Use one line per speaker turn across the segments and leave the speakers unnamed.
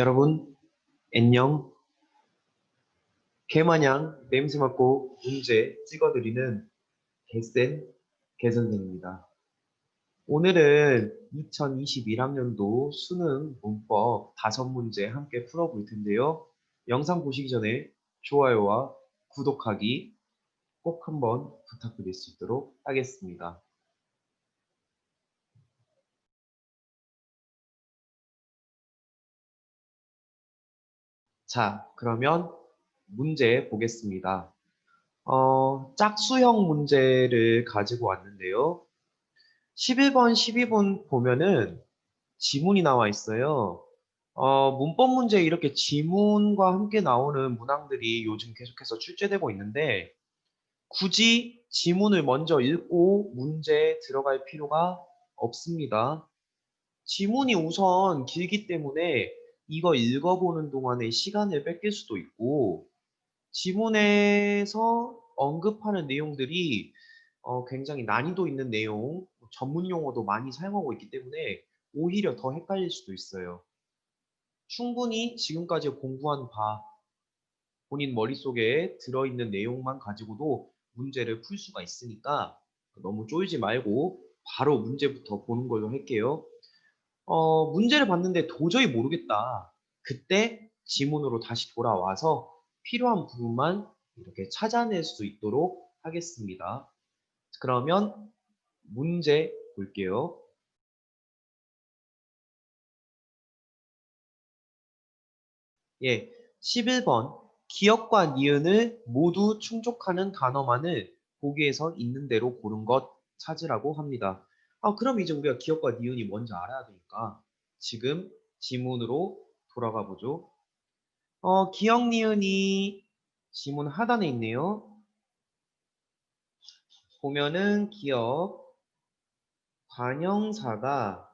여러분, 안녕. 개마냥 냄새 맡고 문제 찍어드리는 개센 개선생입니다. 오늘은 2021학년도 수능 문법 5문제 함께 풀어볼 텐데요. 영상 보시기 전에 좋아요와 구독하기 꼭 한번 부탁드릴 수 있도록 하겠습니다. 자, 그러면 문제 보겠습니다. 짝수형 문제를 가지고 왔는데요. 11번, 12번 보면은 지문이 나와 있어요. 문법 문제에 이렇게 지문과 함께 나오는 문항들이 요즘 계속해서 출제되고 있는데 굳이 지문을 먼저 읽고 문제에 들어갈 필요가 없습니다. 지문이 우선 길기 때문에 이거 읽어보는 동안에 시간을 뺏길 수도 있고 지문에서 언급하는 내용들이 굉장히 난이도 있는 내용, 전문 용어도 많이 사용하고 있기 때문에 오히려 더 헷갈릴 수도 있어요. 충분히 지금까지 공부한 바, 본인 머릿속에 들어있는 내용만 가지고도 문제를 풀 수가 있으니까 너무 쫄지 말고 바로 문제부터 보는 걸로 할게요. 문제를 봤는데 도저히 모르겠다. 그때 지문으로 다시 돌아와서 필요한 부분만 이렇게 찾아낼 수 있도록 하겠습니다. 그러면 문제 볼게요. 예, 11번. 기역과 니은을 모두 충족하는 단어만을 보기에서 있는 대로 고른 것 찾으라고 합니다. 그럼 이제 우리가 기역과 니은이 뭔지 알아야 되니까 지금 지문으로 돌아가 보죠. 기역, 니은이 지문 하단에 있네요. 보면은 기역, 관형사가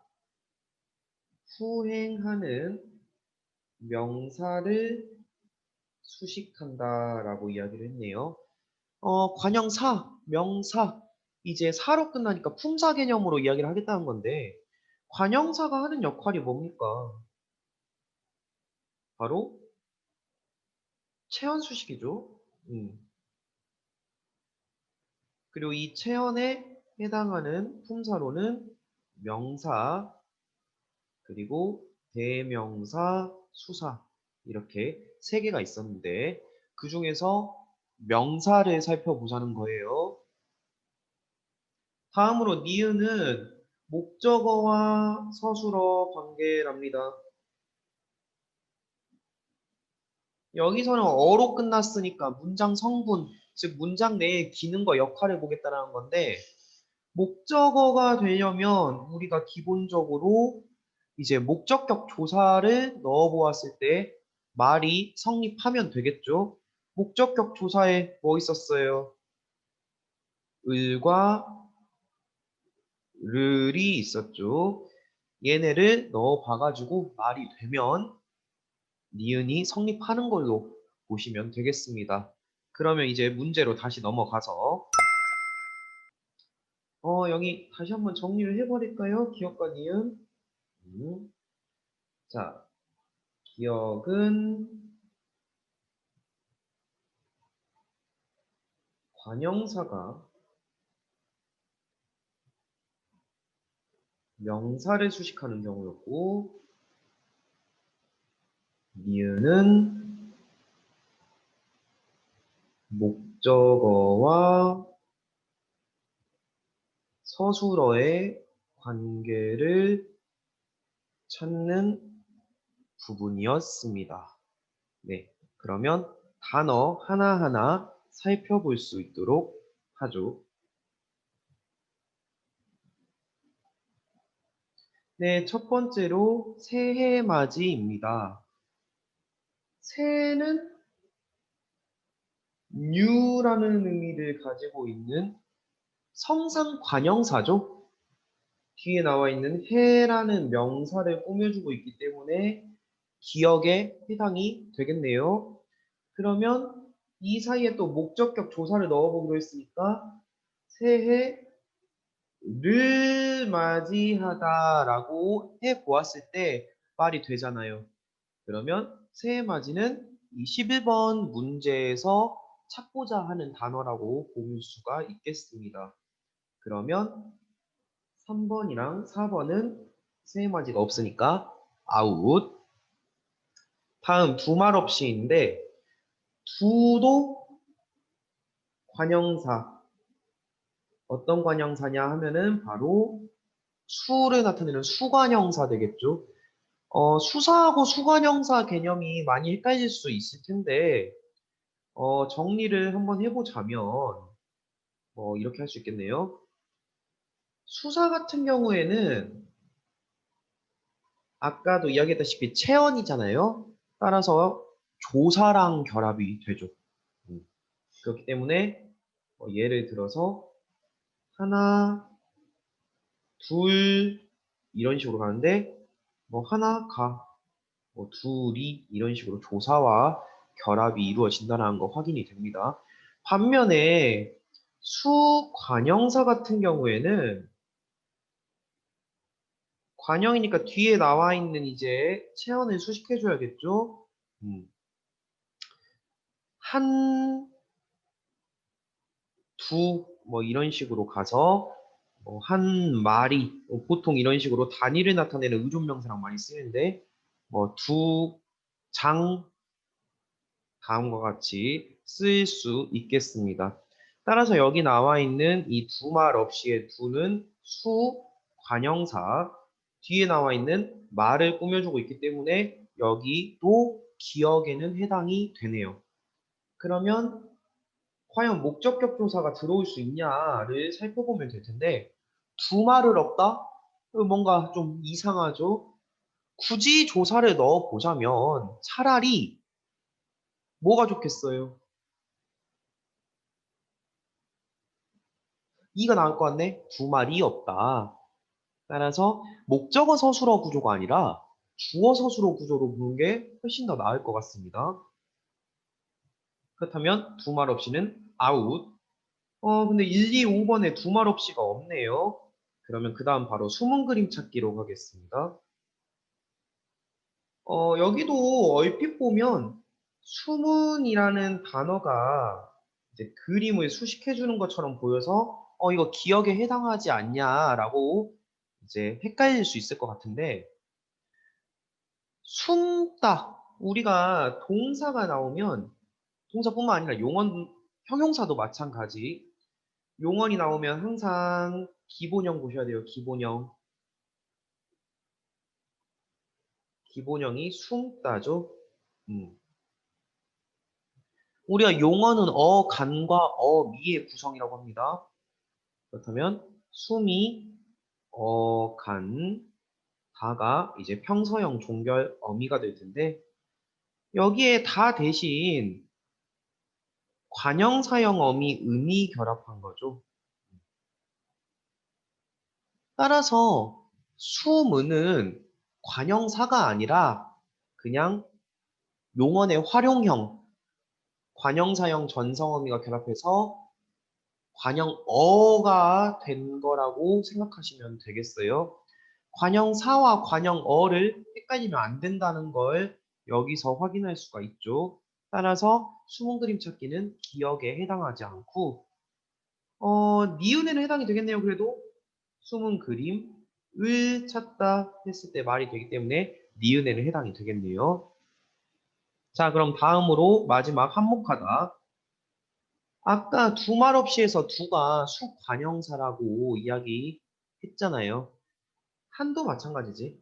후행하는 명사를 수식한다라고 이야기를 했네요. 관형사, 명사, 이제 사로 끝나니까 품사 개념으로 이야기를 하겠다는 건데, 관형사가 하는 역할이 뭡니까? 바로 체언 수식이죠. 그리고 이 체언에 해당하는 품사로는 명사, 그리고 대명사, 수사 이렇게 세 개가 있었는데 그 중에서 명사를 살펴보자는 거예요. 다음으로 니은은 목적어와 서술어 관계랍니다. 여기서는 어로 끝났으니까 문장 성분, 즉 문장 내의 기능과 역할을 보겠다는 건데 목적어가 되려면 우리가 기본적으로 이제 목적격 조사를 넣어 보았을 때 말이 성립하면 되겠죠. 목적격 조사에 뭐 있었어요? 을과 르이 있었죠. 얘네를 넣어 봐가지고 말이 되면 니은이 성립하는 걸로 보시면 되겠습니다. 그러면 이제 문제로 다시 넘어가서 여기 다시 한번 정리를 해버릴까요? 기억과 니은. 자, 기억은 관형사가 명사를 수식하는 경우였고 니은은 목적어와 서술어의 관계를 찾는 부분이었습니다. 네, 그러면 단어 하나하나 살펴볼 수 있도록 하죠. 네, 첫 번째로 새해맞이입니다. 새는 new라는 의미를 가지고 있는 성상 관형사죠. 뒤에 나와 있는 해라는 명사를 꾸며주고 있기 때문에 기억에 해당이 되겠네요. 그러면 이 사이에 또 목적격 조사를 넣어보기로 했으니까 새해를 맞이하다라고 해보았을 때 말이 되잖아요. 그러면 새해맞이는 이 11번 문제에서 찾고자 하는 단어라고 볼 수가 있겠습니다. 그러면 3번이랑 4번은 새해맞이가 없으니까 아웃. 다음 두말 없이인데 두도 관형사. 어떤 관형사냐 하면은 바로 수를 나타내는 수관형사 되겠죠. 수사하고 수관형사 개념이 많이 헷갈릴 수 있을 텐데 정리를 한번 해보자면 이렇게 할 수 있겠네요. 수사 같은 경우에는 아까도 이야기했다시피 체언이잖아요. 따라서 조사랑 결합이 되죠. 음, 그렇기 때문에 예를 들어서 하나, 둘 이런 식으로 가는데 하나 가, 둘이 이런 식으로 조사와 결합이 이루어진다는 거 확인이 됩니다. 반면에 수관형사 같은 경우에는 관형이니까 뒤에 나와 있는 이제 체언을 수식해줘야겠죠. 한, 두, 이런 식으로 가서 한 마리, 보통 이런 식으로 단위를 나타내는 의존명사랑 많이 쓰는데 두, 장, 다음과 같이 쓰일 수 있겠습니다. 따라서 여기 나와 있는 이 두 말 없이의 두는 수, 관형사, 뒤에 나와 있는 말을 꾸며주고 있기 때문에 여기도 기억에는 해당이 되네요. 그러면 과연 목적격 조사가 들어올 수 있냐를 살펴보면 될 텐데 두 말을 없다? 뭔가 좀 이상하죠? 굳이 조사를 넣어보자면 차라리 뭐가 좋겠어요? 이가 나올 것 같네? 두 말이 없다. 따라서 목적어 서술어 구조가 아니라 주어 서술어 구조로 보는 게 훨씬 더 나을 것 같습니다. 그렇다면 두 말 없이는 아웃. 근데 1, 2, 5번에 두 말 없이가 없네요. 그러면 그 다음 바로 숨은 그림 찾기로 가겠습니다. 여기도 얼핏 보면 숨은이라는 단어가 이제 그림을 수식해 주는 것처럼 보여서 이거 기억에 해당하지 않냐라고 이제 헷갈릴 수 있을 것 같은데 숨다 우리가 동사가 나오면 동사뿐만 아니라 용언 형용사도 마찬가지 용언이 나오면 항상 기본형 보셔야 돼요. 기본형이 숨다죠. 우리가 용어는 간과 미의 구성이라고 합니다. 그렇다면 숨이 간, 다가 이제 평서형 종결 어미가 될 텐데 여기에 다 대신 관형사형 어미 음이 결합한 거죠. 따라서 수문은 관형사가 아니라 그냥 용언의 활용형, 관형사형 전성어미가 결합해서 관형어가 된 거라고 생각하시면 되겠어요. 관형사와 관형어를 헷갈리면 안 된다는 걸 여기서 확인할 수가 있죠. 따라서 숨은 그림 찾기는 기억에 해당하지 않고 니은에는 해당이 되겠네요. 그래도 숨은 그림을 찾다 했을 때 말이 되기 때문에 니은에는 해당이 되겠네요. 자, 그럼 다음으로 마지막 한목하다. 아까 두 말 없이 해서 두가 수관형사라고 이야기했잖아요. 한도 마찬가지지.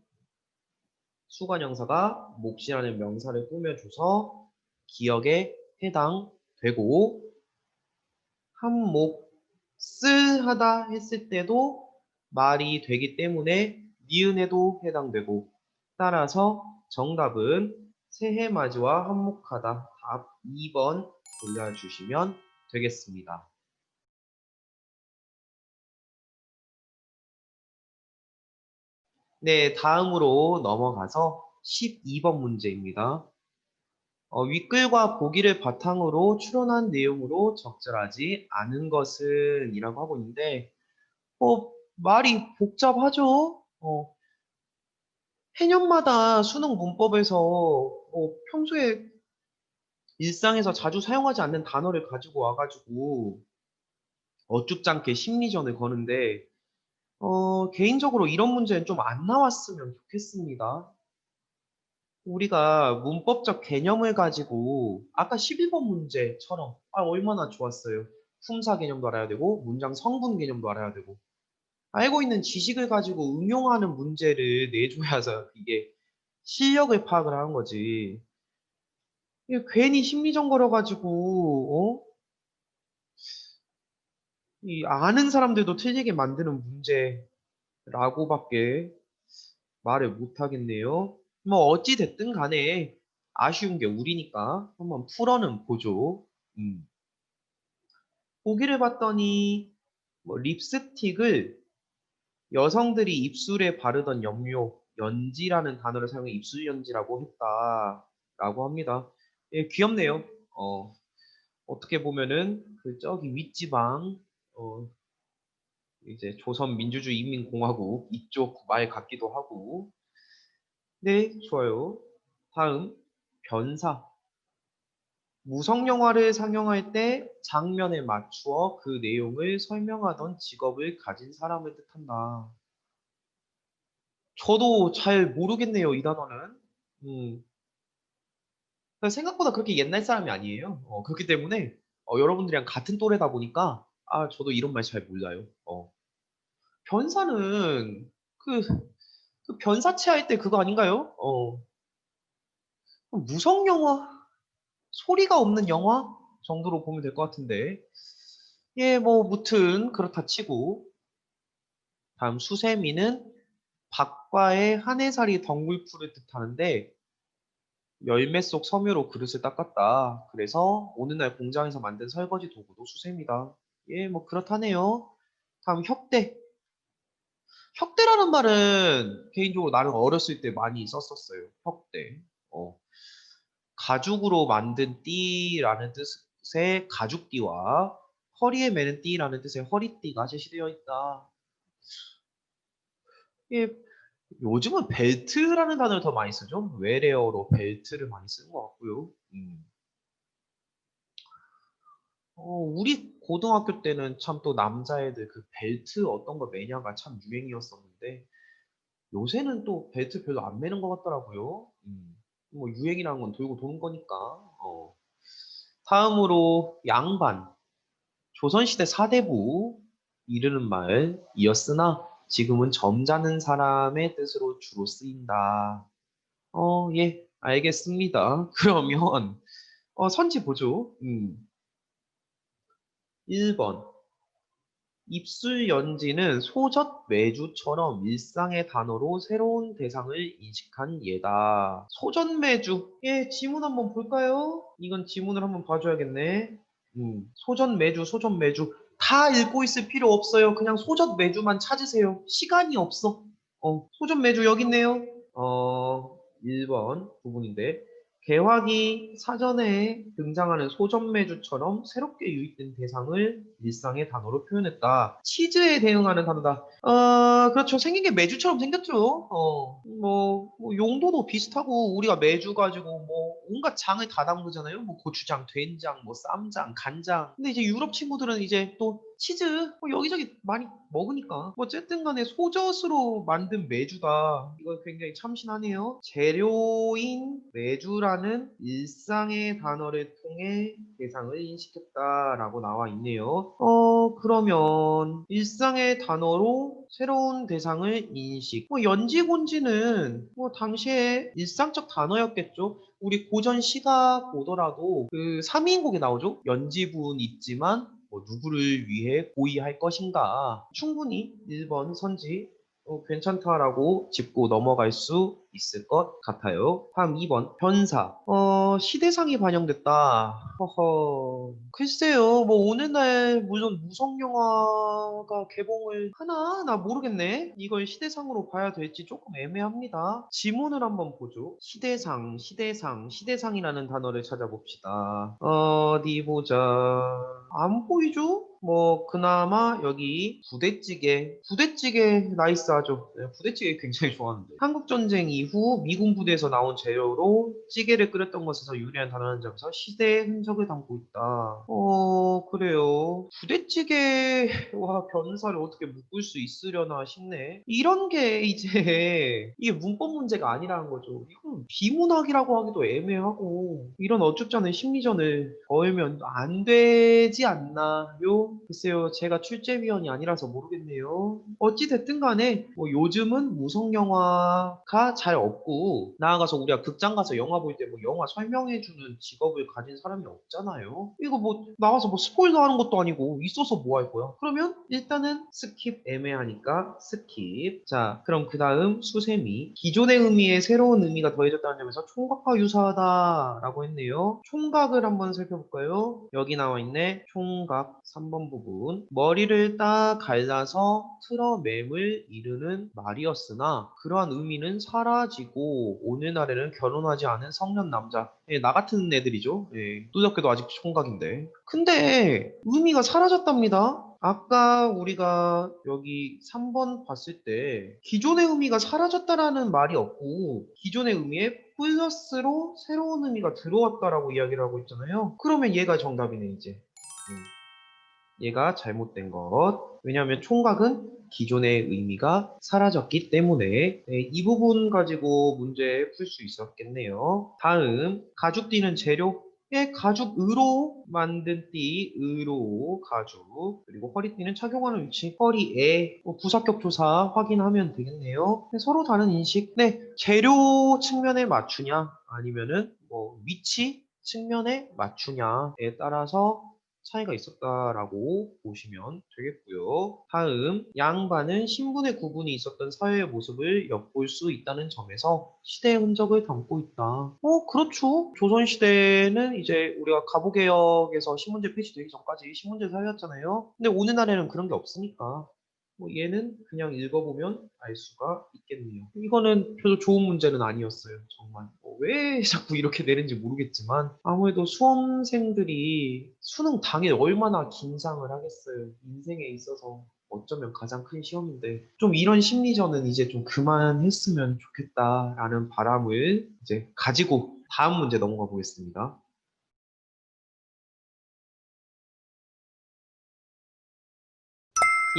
수관형사가 몫이라는 명사를 꾸며줘서 기억에 해당되고 한몫 쓰하다 했을 때도 말이 되기 때문에 니은에도 해당되고 따라서 정답은 새해맞이와 한몫하다 답 2번 골라주시면 되겠습니다. 네, 다음으로 넘어가서 12번 문제입니다. 윗글과 보기를 바탕으로 추론한 내용으로 적절하지 않은 것은 이라고 하고 있는데 말이 복잡하죠? 해년마다 수능 문법에서 평소에 일상에서 자주 사용하지 않는 단어를 가지고 와 가지고 어줍잖게 심리전을 거는데 개인적으로 이런 문제는 좀 안 나왔으면 좋겠습니다. 우리가 문법적 개념을 가지고 아까 11번 문제처럼 얼마나 좋았어요. 품사 개념도 알아야 되고 문장 성분 개념도 알아야 되고 알고 있는 지식을 가지고 응용하는 문제를 내줘야서 이게 실력을 파악을 하는 거지. 이게 괜히 심리전 걸어 가지고 이 아는 사람들도 틀리게 만드는 문제라고밖에 말을 못 하겠네요. 뭐 어찌 됐든 간에 아쉬운 게 우리니까 한번 풀어는 보죠. 음. 보기를 봤더니 뭐 립스틱을 여성들이 입술에 바르던 염료, 연지라는 단어를 사용해 입술 연지라고 했다라고 합니다. 예, 귀엽네요. 어떻게 보면은 그 저기 윗지방 어, 이제 조선민주주의인민공화국 이쪽 말 같기도 하고. 네, 좋아요. 다음 변사. 무성 영화를 상영할 때 장면에 맞추어 그 내용을 설명하던 직업을 가진 사람을 뜻한다. 저도 잘 모르겠네요, 이 단어는. 음, 생각보다 그렇게 옛날 사람이 아니에요. 그렇기 때문에 여러분들이랑 같은 또래다 보니까 저도 이런 말 잘 몰라요. 변사는 그 변사체 할 때 그거 아닌가요? 무성 영화? 소리가 없는 영화 정도로 보면 될 것 같은데. 예, 뭐 무튼 그렇다 치고 다음 수세미는 박과의 한 해살이 덩굴풀을 뜻하는데 열매 속 섬유로 그릇을 닦았다. 그래서 어느 날 공장에서 만든 설거지 도구도 수세미다. 예, 뭐 그렇다네요. 다음 혁대. 혁대라는 말은 개인적으로 나는 어렸을 때 많이 썼었어요. 혁대. 어, 가죽으로 만든 띠라는 뜻의 가죽띠와 허리에 매는 띠라는 뜻의 허리띠가 제시되어 있다. 예, 요즘은 벨트라는 단어를 더 많이 쓰죠. 웨레어로 벨트를 많이 쓰는 것 같고요. 우리 고등학교 때는 참 또 남자애들 그 벨트 어떤 거 매냐가 참 유행이었었는데 요새는 또 벨트 별로 안 매는 것 같더라고요. 뭐 유행이라는 건 돌고 도는 거니까. 다음으로 양반. 조선시대 사대부 이르는 말이었으나 지금은 점잖은 사람의 뜻으로 주로 쓰인다. 예, 알겠습니다. 그러면 선지 보죠. 1번. 입술 연지는 소젓 매주처럼 일상의 단어로 새로운 대상을 인식한 예다. 소젓 매주. 예, 지문 한번 볼까요? 이건 지문을 한번 봐줘야겠네. 소젓 매주, 소젓 매주. 다 읽고 있을 필요 없어요. 그냥 소젓 매주만 찾으세요. 시간이 없어. 소젓 매주 여기 있네요. 1번 부분인데 개화기 사전에 등장하는 소전매주처럼 새롭게 유입된 대상을 일상의 단어로 표현했다. 치즈에 대응하는 단어다. 그렇죠. 생긴 게 매주처럼 생겼죠. 뭐 용도도 비슷하고 우리가 매주 가지고 뭐 온갖 장을 다 담그잖아요. 뭐 고추장, 된장, 뭐 쌈장, 간장. 근데 이제 유럽 친구들은 이제 또 치즈 뭐 여기저기 많이 먹으니까 뭐 어쨌든 간에 소젖으로 만든 매주다. 이거 굉장히 참신하네요. 재료인 매주라는 일상의 단어를 통해 대상을 인식했다라고 나와 있네요. 그러면 일상의 단어로 새로운 대상을 인식. 뭐 연지곤지는 뭐 당시에 일상적 단어였겠죠. 우리 고전 시가 보더라도 그 3인곡에 나오죠. 연지분 있지만 뭐 누구를 위해 고의할 것인가. 충분히 1번 선지 괜찮다라고 짚고 넘어갈 수 있을 것 같아요. 다음 2번 변사. 시대상이 반영됐다. 허허. 글쎄요. 뭐 오늘날 물론 무성 영화가 개봉을 하나? 나 모르겠네. 이걸 시대상으로 봐야 될지 조금 애매합니다. 지문을 한번 보죠. 시대상, 시대상, 시대상이라는 단어를 찾아봅시다. 어디 보자. 안 보이죠? 뭐 그나마 여기 부대찌개 나이스하죠. 네, 부대찌개 굉장히 좋아하는데 한국전쟁 이후 미군 부대에서 나온 재료로 찌개를 끓였던 것에서 유래한 단어라는 점에서 시대의 흔적을 담고 있다. 그래요. 부대찌개와 변사를 어떻게 묶을 수 있으려나 싶네. 이런 게 이제 이게 문법 문제가 아니라는 거죠. 이건 비문학이라고 하기도 애매하고 이런 어쭙지 않은 심리전을 벌면 안 되지 않나요? 글쎄요, 제가 출제위원이 아니라서 모르겠네요. 어찌 됐든 간에 뭐 요즘은 무성 영화가 잘 없고 나아가서 우리가 극장 가서 영화 볼 때 뭐 영화 설명해주는 직업을 가진 사람이 없잖아요. 이거 뭐 나와서 뭐 스포일러 하는 것도 아니고 있어서 뭐 할 거야? 그러면 일단은 스킵 애매하니까 스킵. 자, 그럼 그 다음 수세미. 기존의 의미에 새로운 의미가 더해졌다는 점에서 총각과 유사하다라고 했네요. 총각을 한번 살펴볼까요? 여기 나와 있네. 총각 3번 부분. 머리를 딱 갈라서 틀어맴을 이르는 말이었으나 그러한 의미는 사라지고 오늘날에는 결혼하지 않은 성년 남자. 예, 나 같은 애들이죠. 예, 또잡게도 아직 총각인데. 근데 의미가 사라졌답니다. 아까 우리가 여기 3번 봤을 때 기존의 의미가 사라졌다라는 말이 없고 기존의 의미에 플러스로 새로운 의미가 들어왔다라고 이야기를 하고 있잖아요. 그러면 얘가 정답이네, 이제. 얘가 잘못된 것. 왜냐하면 총각은 기존의 의미가 사라졌기 때문에 네, 이 부분 가지고 문제 풀 수 있었겠네요. 다음, 가죽 띠는 재료. 예, 가죽으로 만든 띠, 으로 가죽. 그리고 허리띠는 착용하는 위치, 허리에 부사격 조사 확인하면 되겠네요. 네, 서로 다른 인식. 네, 재료 측면에 맞추냐, 아니면은 뭐 위치 측면에 맞추냐에 따라서 차이가 있었다라고 보시면 되겠고요. 다음, 양반은 신분의 구분이 있었던 사회의 모습을 엿볼 수 있다는 점에서 시대의 흔적을 담고 있다. 그렇죠. 조선시대는 이제 우리가 가부개혁에서 신문제 폐지되기 전까지 신문제 사회였잖아요. 근데 오늘날에는 그런 게 없으니까 뭐 얘는 그냥 읽어보면 알 수가 있겠네요. 이거는 별로 좋은 문제는 아니었어요. 정말. 왜 자꾸 이렇게 내는지 모르겠지만 아무래도 수험생들이 수능 당일 얼마나 긴장을 하겠어요. 인생에 있어서 어쩌면 가장 큰 시험인데 좀 이런 심리전은 이제 좀 그만했으면 좋겠다라는 바람을 이제 가지고 다음 문제 넘어가 보겠습니다.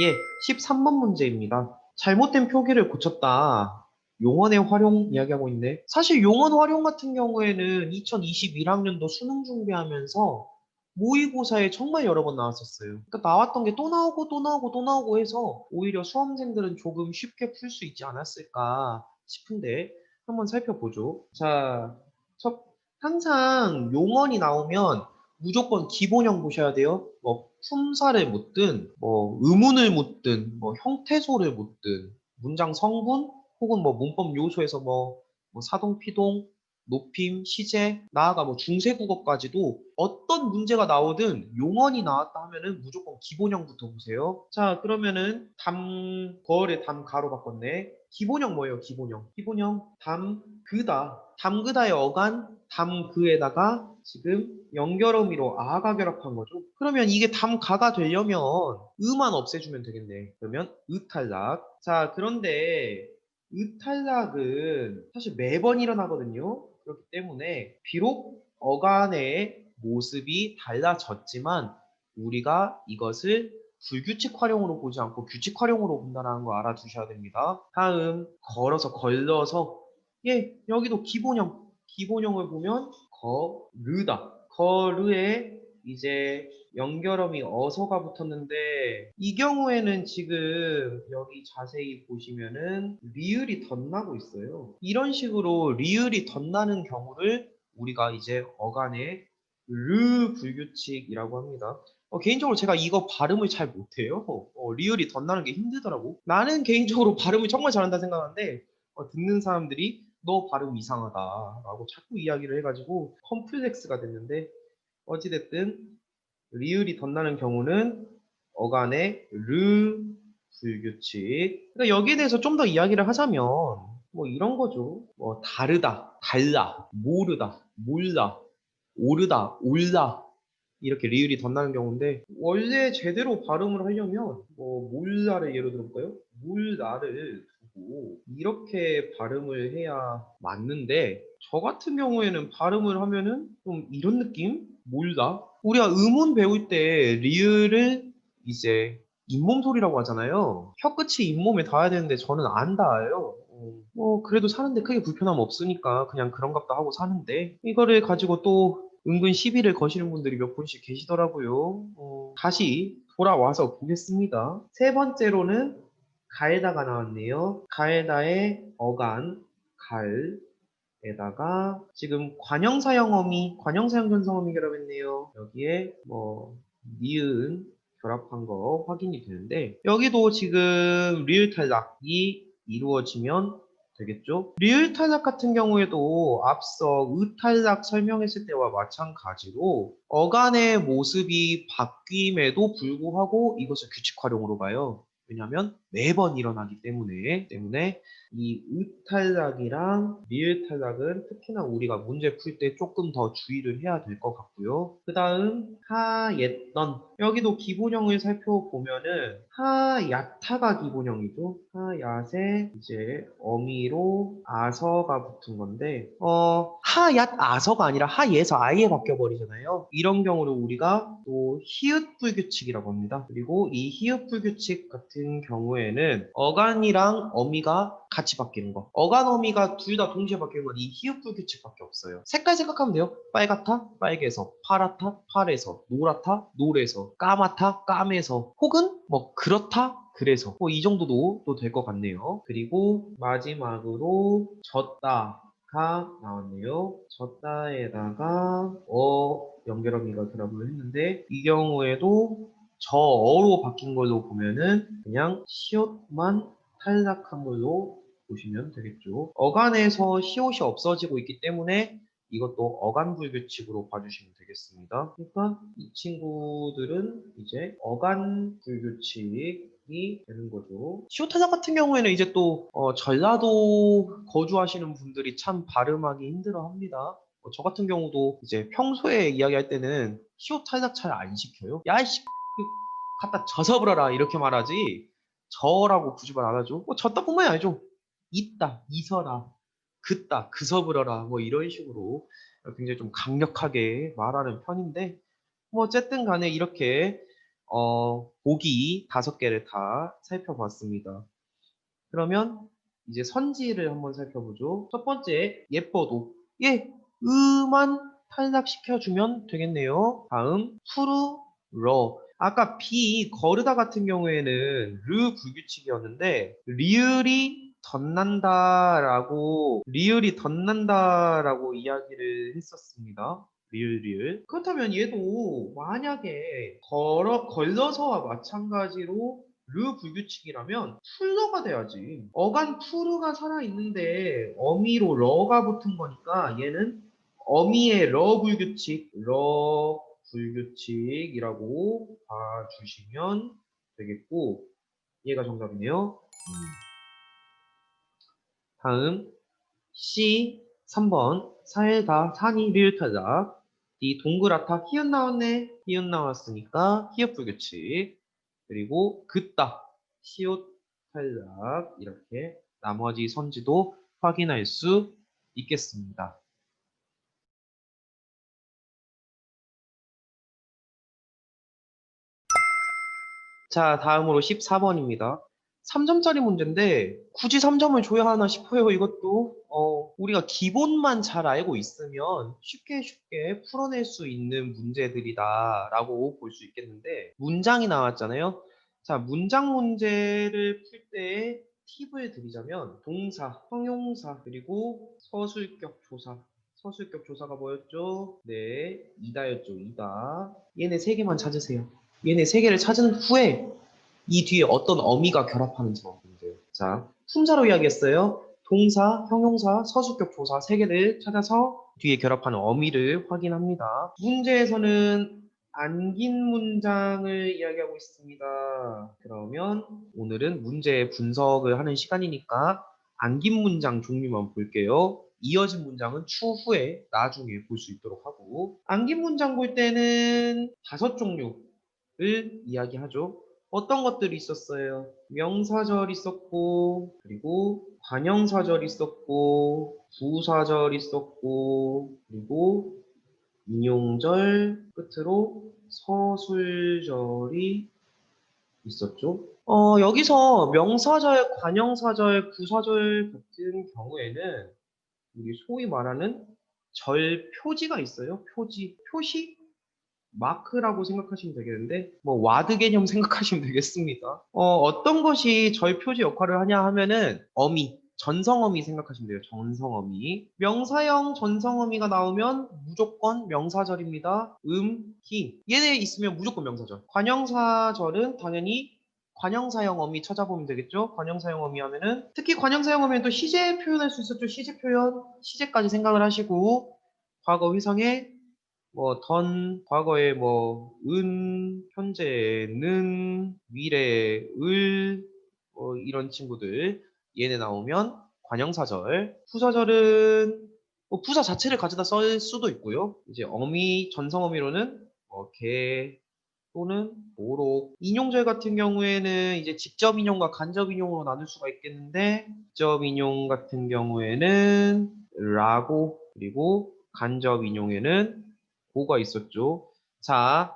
예, 13번 문제입니다. 잘못된 표기를 고쳤다. 용언의 활용 이야기하고 있네. 사실 용언 활용 같은 경우에는 2021학년도 수능 준비하면서 모의고사에 정말 여러 번 나왔었어요. 그러니까 나왔던 게 또 나오고 또 나오고 또 나오고 해서 오히려 수험생들은 조금 쉽게 풀 수 있지 않았을까 싶은데 한번 살펴보죠. 자, 첫, 항상 용언이 나오면 무조건 기본형 보셔야 돼요. 뭐 품사를 묻든 뭐 의문을 묻든 뭐 형태소를 묻든 문장 성분 혹은 뭐 문법 요소에서 뭐 사동, 피동, 높임, 시제, 나아가 뭐 중세국어까지도 어떤 문제가 나오든 용언이 나왔다 하면은 무조건 기본형부터 보세요. 자, 그러면은 거을에 가로 바꿨네. 기본형 뭐예요? 기본형 담그다. 담그다의 어간 담그에다가 지금 연결어미로 아가 결합한 거죠. 그러면 이게 담가가 되려면 으만 없애주면 되겠네. 그러면 으탈락. 자, 그런데 으탈락은 사실 매번 일어나거든요. 그렇기 때문에 비록 어간의 모습이 달라졌지만 우리가 이것을 불규칙 활용으로 보지 않고 규칙 활용으로 본다는 거 알아두셔야 됩니다. 다음 걸어서 예, 여기도 기본형을 보면 거르다. 거르에 이제 연결음이 어서가 붙었는데 이 경우에는 지금 여기 자세히 보시면은 리을이 덧나고 있어요. 이런 식으로 리을이 덧나는 경우를 우리가 이제 어간의 르 불규칙이라고 합니다. 개인적으로 제가 이거 발음을 잘 못해요. 리을이 덧나는 게 힘들더라고. 나는 개인적으로 발음을 정말 잘한다 생각하는데 듣는 사람들이 너 발음 이상하다라고 자꾸 이야기를 해가지고 컴플렉스가 됐는데 어찌됐든 리을이 덧나는 경우는 어간의 르 불규칙. 그러니까 여기에 대해서 좀 더 이야기를 하자면 뭐 이런 거죠. 뭐 다르다, 달라, 모르다, 몰라, 오르다, 올라. 이렇게 리을이 덧나는 경우인데 원래 제대로 발음을 하려면 뭐 몰라를 예로 들어볼까요? 몰라를 두고 이렇게 발음을 해야 맞는데 저 같은 경우에는 발음을 하면은 좀 이런 느낌? 몰라? 우리가 음운 배울 때 리을을 이제 잇몸 소리라고 하잖아요. 혀끝이 잇몸에 닿아야 되는데 저는 안 닿아요. 뭐 그래도 사는데 크게 불편함 없으니까 그냥 그런갑다 하고 사는데 이거를 가지고 또 은근 시비를 거시는 분들이 몇 분씩 계시더라고요. 다시 돌아와서 보겠습니다. 세 번째로는 가에다가 나왔네요. 가에다의 어간, 갈에다가 지금 관형사형 어미, 관형사형 전성어미 결합했네요. 여기에 뭐 니은 결합한 거 확인이 되는데 여기도 지금 리을 탈락이 이루어지면 되겠죠? 리을 탈락 같은 경우에도 앞서 의 탈락 설명했을 때와 마찬가지로 어간의 모습이 바뀜에도 불구하고 이것을 규칙 활용으로 봐요. 왜냐하면 매번 일어나기 때문에 이 의탈락이랑 리을탈락은 특히나 우리가 문제 풀 때 조금 더 주의를 해야 될 것 같고요. 그 다음 하옅던 여기도 기본형을 살펴보면은 하얏타가 기본형이죠. 하얏에 이제 어미로 아서가 붙은 건데 하얏 아서가 아니라 하예에서 아예 바뀌어 버리잖아요. 이런 경우를 우리가 또 히읗 불규칙이라고 합니다. 그리고 이 히읗 불규칙 같은 경우에는 어간이랑 어미가 같이 바뀌는 거. 어간 어미가 둘 다 동시에 바뀌는 건 이 히읗 불규칙밖에 없어요. 색깔 생각하면 돼요. 빨갛다, 빨개서, 파랗다, 파래서, 노랗다, 노래서, 까맣다, 까매서, 혹은 뭐 그렇다, 그래서 뭐 이 정도도 또 될 것 같네요. 그리고 마지막으로 졌다가 나왔네요. 졌다에다가 연결어미가 결합을 했는데 이 경우에도 저어로 바뀐 걸로 보면은 그냥 시옷만 탈락한 걸로 보시면 되겠죠. 어간에서 시옷이 없어지고 있기 때문에 이것도 어간 불규칙으로 봐주시면 되겠습니다. 그러니까 이 친구들은 이제 어간 불규칙이 되는 거죠. 시옷 탈락 같은 경우에는 이제 또 전라도 거주하시는 분들이 참 발음하기 힘들어합니다. 저 같은 경우도 이제 평소에 이야기할 때는 시옷 탈락 잘 안 시켜요. 야이씨 갖다 져서 불어라 이렇게 말하지 저라고 굳이 말 안 하죠. 졌다뿐만이 아니죠. 있다, 있어라, 그따, 그서 불어라 뭐 이런 식으로 굉장히 좀 강력하게 말하는 편인데 뭐 어쨌든 간에 이렇게 보기 5개를 다 살펴봤습니다. 그러면 이제 선지를 한번 살펴보죠. 첫 번째 예뻐도 음만 탈락시켜주면 되겠네요. 다음 푸르 러 아까 비 거르다 같은 경우에는 르 불규칙이었는데 리을이 덧난다라고 이야기를 했었습니다. 리을 그렇다면 얘도 만약에 걸러서와 마찬가지로 르 불규칙이라면 풀러가 돼야지. 어간 푸르가 살아있는데 어미로 러가 붙은 거니까 얘는 어미의 러 불규칙이라고 봐주시면 되겠고 얘가 정답이네요. 다음 C 3번 살다 산이 리을타자 D 동그랗다 히읗 나왔네. 히읗 나왔으니까 히읗 불규칙 그리고 긋다 시옷 탈락 이렇게 나머지 선지도 확인할 수 있겠습니다. 자, 다음으로 14번입니다. 3점짜리 문제인데 굳이 3점을 줘야 하나 싶어요. 이것도 우리가 기본만 잘 알고 있으면 쉽게 풀어낼 수 있는 문제들이다라고 볼 수 있겠는데 문장이 나왔잖아요. 자, 문장 문제를 풀 때 팁을 드리자면 동사, 형용사, 그리고 서술격 조사. 서술격 조사가 뭐였죠? 네, 이다였죠. 이다. 얘네 세 개만 찾으세요. 얘네 세 개를 찾은 후에 이 뒤에 어떤 어미가 결합하는지만 보면 돼요. 자, 품사로 이야기했어요. 동사, 형용사, 서술격 조사 세 개를 찾아서 뒤에 결합하는 어미를 확인합니다. 문제에서는 안긴 문장을 이야기하고 있습니다. 그러면 오늘은 문제 분석을 하는 시간이니까 안긴 문장 종류만 볼게요. 이어진 문장은 추후에 나중에 볼 수 있도록 하고 안긴 문장 볼 때는 5종류를 이야기하죠. 어떤 것들이 있었어요? 명사절 있었고 그리고 관형사절 있었고 부사절 있었고 그리고 인용절 끝으로 서술절이 있었죠. 여기서 명사절, 관형사절, 부사절 같은 경우에는 우리 소위 말하는 절 표지가 있어요. 표시, 마크라고 생각하시면 되겠는데, 뭐 와드 개념 생각하시면 되겠습니다. 어떤 것이 절 표지 역할을 하냐 하면은 어미, 전성어미 생각하시면 돼요. 전성어미. 명사형 전성어미가 나오면 무조건 명사절입니다. 히. 얘네 있으면 무조건 명사절. 관형사절은 당연히 관형사형 어미 찾아보면 되겠죠? 관형사형 어미 하면은 특히 관형사형 어미는 또 시제 표현할 수 있었죠. 시제 표현, 시제까지 생각을 하시고 과거 회상에 과거에 현재는, 미래의 이런 친구들, 얘네 나오면 관형사절. 부사절은 부사 자체를 가져다 쓸 수도 있고요. 이제 어미, 전성어미로는 개 또는 모록. 인용절 같은 경우에는 이제 직접 인용과 간접 인용으로 나눌 수가 있겠는데, 직접 인용 같은 경우에는 라고, 그리고 간접 인용에는 고가 있었죠. 자,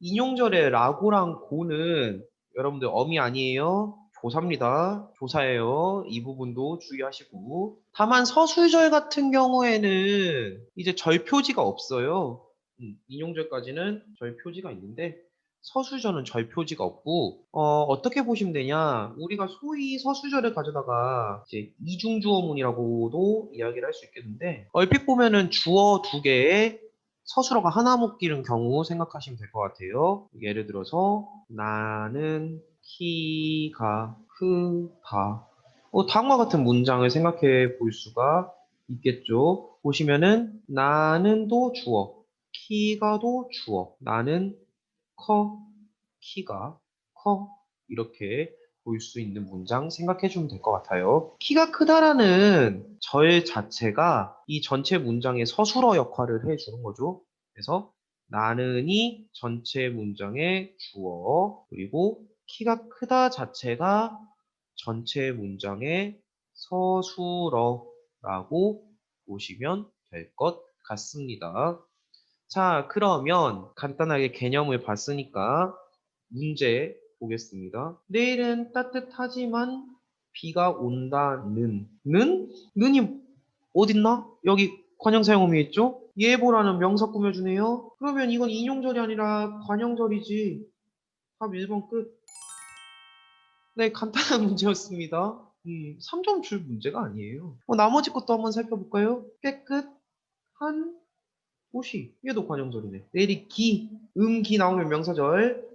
인용절의 라고랑 고는 여러분들 어미 아니에요. 조사입니다. 조사예요. 이 부분도 주의하시고. 다만 서술절 같은 경우에는 이제 절 표지가 없어요. 인용절까지는 절 표지가 있는데 서술절은 절 표지가 없고 어떻게 보시면 되냐? 우리가 소위 서술절을 가져다가 이제 이중주어문이라고도 이야기를 할 수 있겠는데 얼핏 보면은 주어 두 개에 서술어가 하나 묶이는 경우 생각하시면 될 것 같아요. 예를 들어서 나는 키가 크다. 다음과 같은 문장을 생각해 볼 수가 있겠죠. 보시면은 나는도 주어, 키가도 주어, 나는 키가 커 이렇게 볼 수 있는 문장 생각해 주면 될 것 같아요. 키가 크다라는 절 자체가 이 전체 문장의 서술어 역할을 해주는 거죠. 그래서 나는이 전체 문장의 주어, 그리고 키가 크다 자체가 전체 문장의 서술어라고 보시면 될 것 같습니다. 자, 그러면 간단하게 개념을 봤으니까 문제 보겠습니다. 내일은 따뜻하지만 비가 온다는 는이 어딨나? 여기 관형사용음이 있죠? 예보라는 명사 꾸며주네요. 그러면 이건 인용절이 아니라 관형절이지. 답 1번 끝. 네, 간단한 문제였습니다. 3점 줄 문제가 아니에요. 나머지 것도 한번 살펴볼까요? 깨끗한 옷이 얘도 관형절이네. 내리 기 나오면 명사절.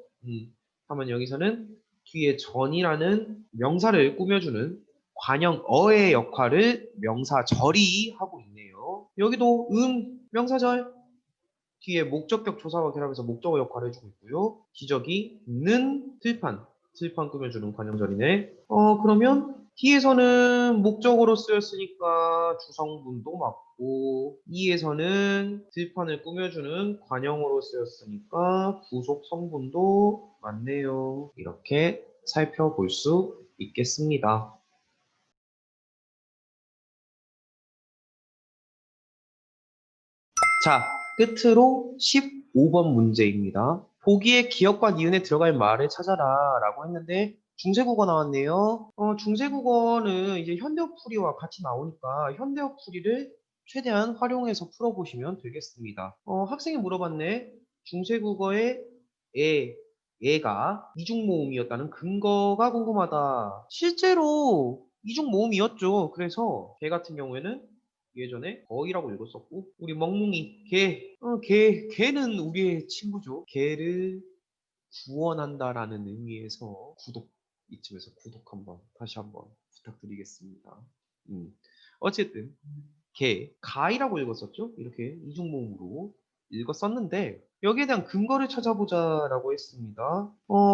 하면 여기서는 뒤에 전이라는 명사를 꾸며주는 관형어의 역할을 명사절이 하고 있네요. 여기도 명사절. 뒤에 목적격 조사와 결합해서 목적어 역할을 해주고 있고요. 기저귀 는 들판 꾸며주는 관형절이네. 그러면 D에서는 목적어로 쓰였으니까 주성분도 맞고 E에서는 들판을 꾸며주는 관형어로 쓰였으니까 부속 성분도 맞네요. 이렇게 살펴볼 수 있겠습니다. 자, 끝으로 15번 문제입니다. 보기에 기역과 니은에 들어갈 말을 찾아라 라고 했는데 중세국어 나왔네요. 중세국어는 이제 현대어풀이와 같이 나오니까 현대어풀이를 최대한 활용해서 풀어보시면 되겠습니다. 학생이 물어봤네. 중세국어의 애가 이중모음이었다는 근거가 궁금하다. 실제로 이중모음이었죠. 그래서 개 같은 경우에는 예전에 거이라고 읽었었고 우리 멍뭉이 개는 우리의 친구죠. 개를 구원한다라는 의미에서 이쯤에서 구독 다시 한번 부탁드리겠습니다. 어쨌든 가이라고 읽었었죠. 이렇게 이중모음으로 읽었었는데 여기에 대한 근거를 찾아보자라고 했습니다.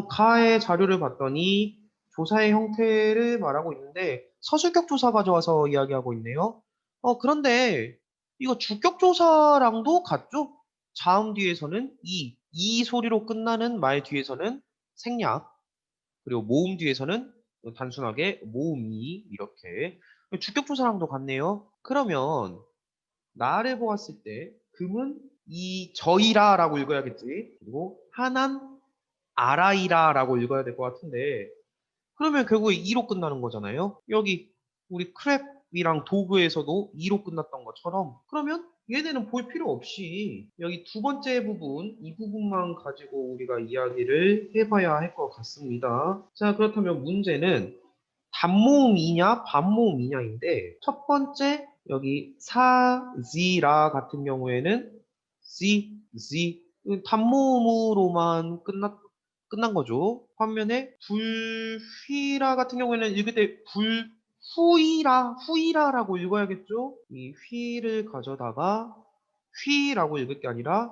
가의 자료를 봤더니 조사의 형태를 말하고 있는데 서술격 조사 가져와서 이야기하고 있네요. 그런데 이거 주격조사랑도 같죠? 자음 뒤에서는 이 소리로 끝나는 말 뒤에서는 생략, 그리고 모음 뒤에서는 단순하게 모음이 이렇게. 주격조사랑도 같네요. 그러면 나를 보았을 때 금은 이 저이라라고 읽어야겠지. 그리고 하난 아라이라라고 읽어야 될 것 같은데 그러면 결국에 2로 끝나는 거잖아요. 여기 우리 크랩이랑 도구에서도 2로 끝났던 것처럼 그러면 얘네는 볼 필요 없이 여기 두 번째 부분, 이 부분만 가지고 우리가 이야기를 해봐야 할 것 같습니다. 자, 그렇다면 문제는 단모음이냐 반모음이냐인데 첫 번째 여기 사지라 같은 경우에는 지 단모음으로만 끝난 거죠. 반면에 불휘라 같은 경우에는 읽을 때 후이라라고 읽어야겠죠. 이 휘를 가져다가 휘라고 읽을 게 아니라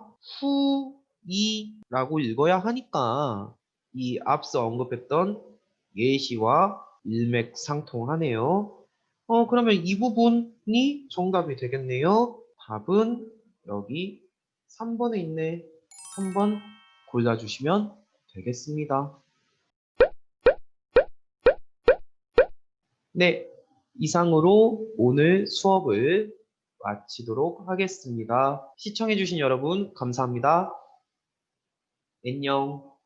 후이라고 읽어야 하니까 이 앞서 언급했던 예시와 일맥상통하네요. 그러면 이 부분이 정답이 되겠네요. 답은 여기 3번에 있네. 3번 골라주시면 되겠습니다. 네, 이상으로 오늘 수업을 마치도록 하겠습니다. 시청해주신 여러분 감사합니다. 안녕.